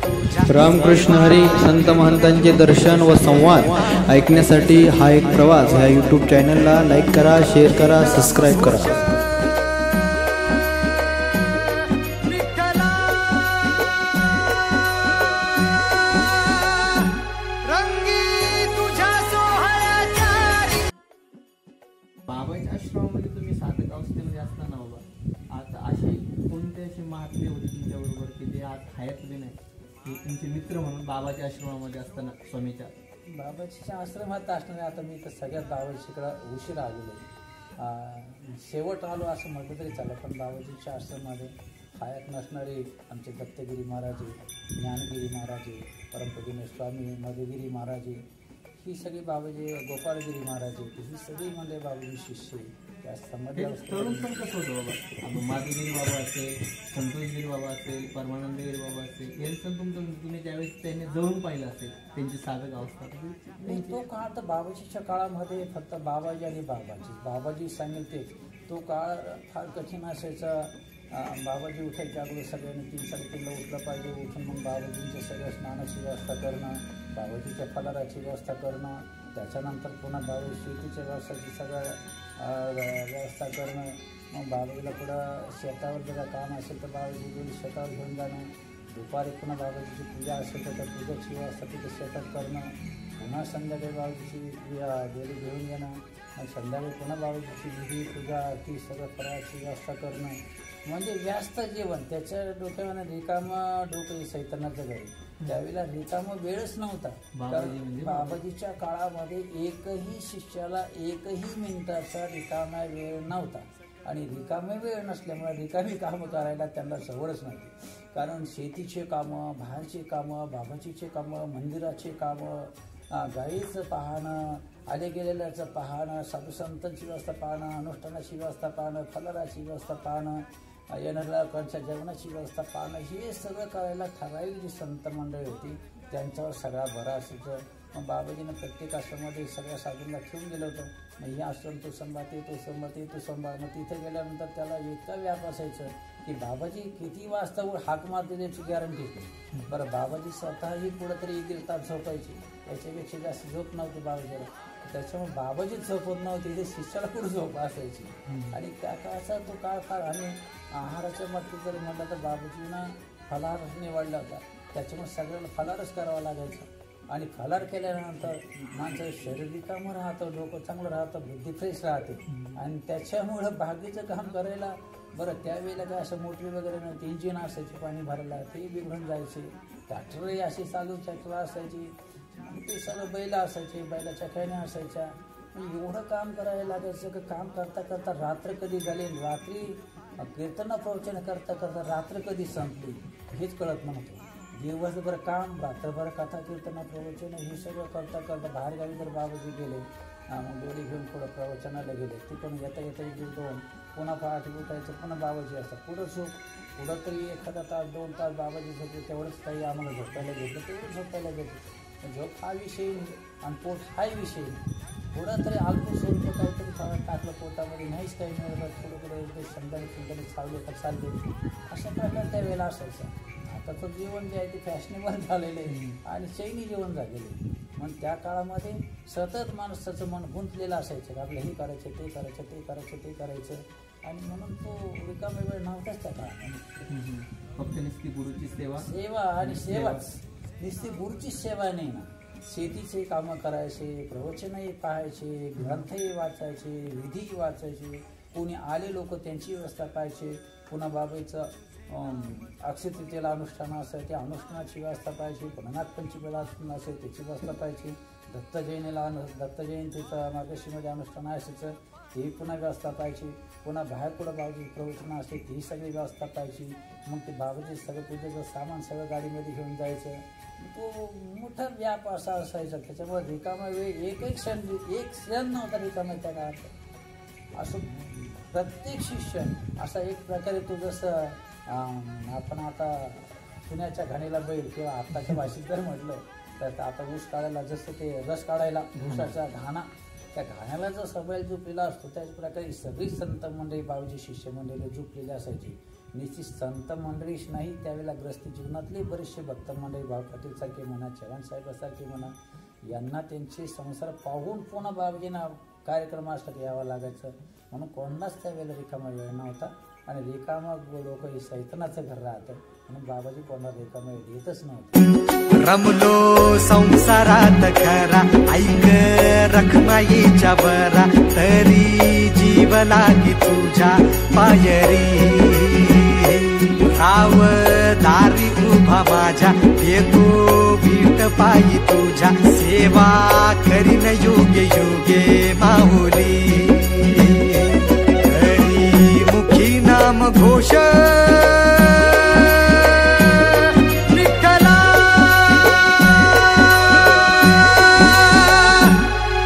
रामकृष्ण हरी संत महंतांचे दर्शन व संवाद ऐकण्यासाठी हा एक प्रवास ह्या यूट्यूब चॅनलला लाईक करा, शेअर करा, सबस्क्राईब करा. बाबाच्या आश्रमामध्ये तुम्ही साधक अवस्थेमध्ये असताना बाबा आता अशी कोणते असे महात्मे होते तुमच्याबरोबर की ते आज हयात बी नाही, हे तुमचे मित्र म्हणून बाबाच्या आश्रमामध्ये असताना स्वामीच्या? बाबाजीच्या आश्रमात असणारे आता मी तर सगळ्यात बाबाजीकडं उशीर आलेलो, शेवट आलो असं म्हटलं तरी चालेल. पण बाबाजीच्या आश्रमामध्ये हयात नसणारे आमचे दत्तगिरी महाराजे, ज्ञानगिरी महाराजे, परमपूजनीय स्वामी मधुगिरी महाराजे, ही सगळी बाबाजी, गोपाळगिरी महाराजे, ही सगळी म्हणजे बाबाजी शिष्य त्या समाधी तरुण पण कसं होतं बाबा? माधुगिरी बाबा असेल, संतोषगिरी बाबा असेल, परमानंदगिरी बाबा असेल, यांचं तुम्ही ज्यावेळेस त्यांनी जवळून पाहिलं असेल त्यांची साधक अवस्था? नाही, तो काळ तर बाबाजीच्या काळामध्ये फक्त बाबाजी आणि बाबाजी सांगेल तेच. तो काळ फार कठीण असायचा. बाबाजी उठायच्या अगोदर सगळ्यांनी 3-3:30ला उठलं पाहिजे. उठून मग बाबाजींच्या सगळ्या स्नानाची व्यवस्था करणं, बाबाजीच्या फलाराची व्यवस्था करणं, त्याच्यानंतर पुन्हा बाबाजी शेतीच्या व्यवसायाची सगळं व्यवस्था करणं. मग बाबाजीला पुढं शेतावर जरा काम असेल तर बाबाजी गेली शेतावर घेऊन जाणं. दुपारी पुन्हा बाबाजीची पूजा असेल तर त्या पूजेची व्यवस्था तिथे शेतात करणं. पुन्हा संध्याकाळी बाबाजीची गेली घेऊन येणं. मग संध्याकाळी पुन्हा बाबाजीची विधी पूजा ती सगळं फराळाची व्यवस्था करणं. म्हणजे व्यस्त जीवन. त्याच्या डोक्यामध्ये रिकामं डोकं सैतानाचं घरी. त्यावेळेला रिकामं वेळच नव्हता. कारण बाबाजीच्या काळामध्ये एकही शिष्याला एकही मिनिटाचा रिकामा वेळ नव्हता. आणि रिकामे वेळ नसल्यामुळे रिकामी कामं करायला त्यांना सवडच नव्हती. कारण शेतीचे कामं, बाहेरचे कामं, बाबाजीचे कामं, मंदिराचे कामं, गाईचं पाहणं, आले गेलेल्याचं पाहणं, साधुसंतांची व्यवस्था पाहणं, अनुष्ठानाची व्यवस्था पाहणं, फलाराची व्यवस्था पाहणं, येणाऱ्या लोकांच्या जेवणाची व्यवस्था पाहणं, हे सगळं करायला ठराविक जी संत मंडळी होती त्यांच्यावर सगळा भरा असायचं. मग बाबाजीनं प्रत्येक आश्रमामध्ये सगळ्या साधूंना ठेवून गेलं होतं. मग हे आश्रम तू संभाळते, तो संभाळते, तो संभाळ. मग तिथे गेल्यानंतर त्याला इतका व्याप असायचं की बाबाजी किती वाजता हाक मारते त्याची गॅरंटी नाही. बरं, बाबाजी स्वतःही कुठंतरी 1-1.5 तास झोपायची. त्याच्यापेक्षा जास्त झोप नव्हती बाबाजीला. त्याच्यामुळे बाबाजीच झोपत नव्हती, ते शिष्याला कुठं झोप असायची. आणि त्या काळाचा तो काळ फार. आणि आहाराच्या बाबतीत जर म्हटलं तर बाबाजीनं फलाहार निवडला होता. त्याच्यामुळे सगळ्याला फलारच करावा लागायचा. आणि फलार केल्यानंतर माणसाचं शरीर रिकामं राहतं, डोकं चांगलं राहतं, बुद्धी फ्रेश राहते. आणि त्याच्यामुळं बागेचं काम करायला बरं त्यावेळेला काय असं मोटरी वगैरे नव्हती, इंजिन असायची पाणी भरायला, ते बिघडून जायचे. ट्रॅक्टरही अशी चालू ट्रॅक्टर असायची. ते सगळं बैल असायचे, बैलाच्या खेळण्या असायच्या. एवढं काम करायला लागायचं की काम करता करता रात्र कधी झाली, रात्री कीर्तन प्रवचन करता करता रात्र कधी संपली हेच कळत नव्हतं. दिवसभर काम, रात्रभर कथा कीर्तन प्रवचन हे सगळं करता करता बाहेरगावी जर बाबाजी गेले, मग डोली घेऊन पुढं प्रवचनाला गेले, तिकडून येता 1-2 पुन्हा पहाटे उठायचं, पुन्हा बाबाजी असतात. पुढं तरी एखादा तास 2 तास बाबाजी झोपले, तेवढंच काही आम्हाला झोपायला घेतलं, तेवढं झोपायला घेतलं. झोप हा विषय आणि पोट हाही विषय. पुढं तरी आलतो सोडतो काहीतरी टाकलं पोटामध्ये, नाहीच काही मिळालं, थोडं संध्याकाळी चालले तर चालले, अशा प्रकारे त्यावेळेला असायचं. आताचं जीवन जे आहे ते फॅशनेबल झालेलं आहे आणि चैनी जीवन झालेलं आहे. मग त्या काळामध्ये सतत माणसाचं मन गुंतलेलं असायचं. आपलं हे करायचं, ते करायचं, ते करायचं, ते करायचं. आणि म्हणून तो रिकामा वेळ नव्हताच त्या काळामध्ये. फक्त नुसती गुरुची सेवा आणि सेवाच. नुसती गुरुची सेवा नाही ना, शेतीचे कामं करायचे, प्रवचनही पाहायचे, ग्रंथही वाचायचे, विधीही वाचायचे. कोणी आले लोक त्यांची व्यवस्था पाहायचे. पुन्हा बाबाईचं अक्षय तृतीयेला अनुष्ठान असेल त्या अनुष्ठानाची व्यवस्था पाहिजे. पुन्हा नागपंचमीला अनुष्ठान असेल त्याची व्यवस्था पाहिजे. दत्त जयंतीचं मार्गशीमध्ये अनुष्ठान असायचं तेही पुन्हा व्यवस्था पाहिजे. पुन्हा बाहेर पुढं बाबाजी प्रवचनं असते ती सगळी व्यवस्था पाहिजे. मग ते बाबाजी सगळं पूजेचं सामान सगळं गाडीमध्ये घेऊन जायचं. तो मोठा व्याप असा असायचा. त्याच्यामुळे रिकामा वेळ एक क्षण नव्हता रिकामा त्या काळात. असं प्रत्येक शिष्य असा एक प्रकारे तो जसं आपण आता पुण्याच्या घाणीला बैल किंवा आत्ताच्या भाषेत जर म्हटलं तर आता ऊस काढायला जसं ते रस काढायला ऊसाचा घाणा, त्या घाण्याला जर बैल झोपलेला असतो त्याच प्रकारे सगळी संत मंडळी बाबाजी शिष्य मंडळी झोपलेली असायची. निश्चित संत मंडळीच नाही, त्यावेळेला ग्रस्ती जीवनातले बरेचसे भक्त मंडळी, भाऊ पाटील सारखे म्हणा, चव्हाण साहेबासारखे म्हणा, यांना त्यांचे संसार पाहून पुन्हा बाबाजींना कार्यक्रमासाठी यावं लागायचं. म्हणून कोणाच त्यावेळेला रिकामा वेळ नव्हता. आणि रिकामा लोक हे सैतानाचं घर राहतं, म्हणून बाबाजी कोणाला रिकामा वेळ देतच नव्हते. रमलो संसारात खरा, ऐक रखमाईच्या बरा, तरी जीव लागी तुझ्या पायरी. राव दारी उभा माझ्या, येतो भीट पायी तुझ्या, सेवा करीन युगे युगे माऊली.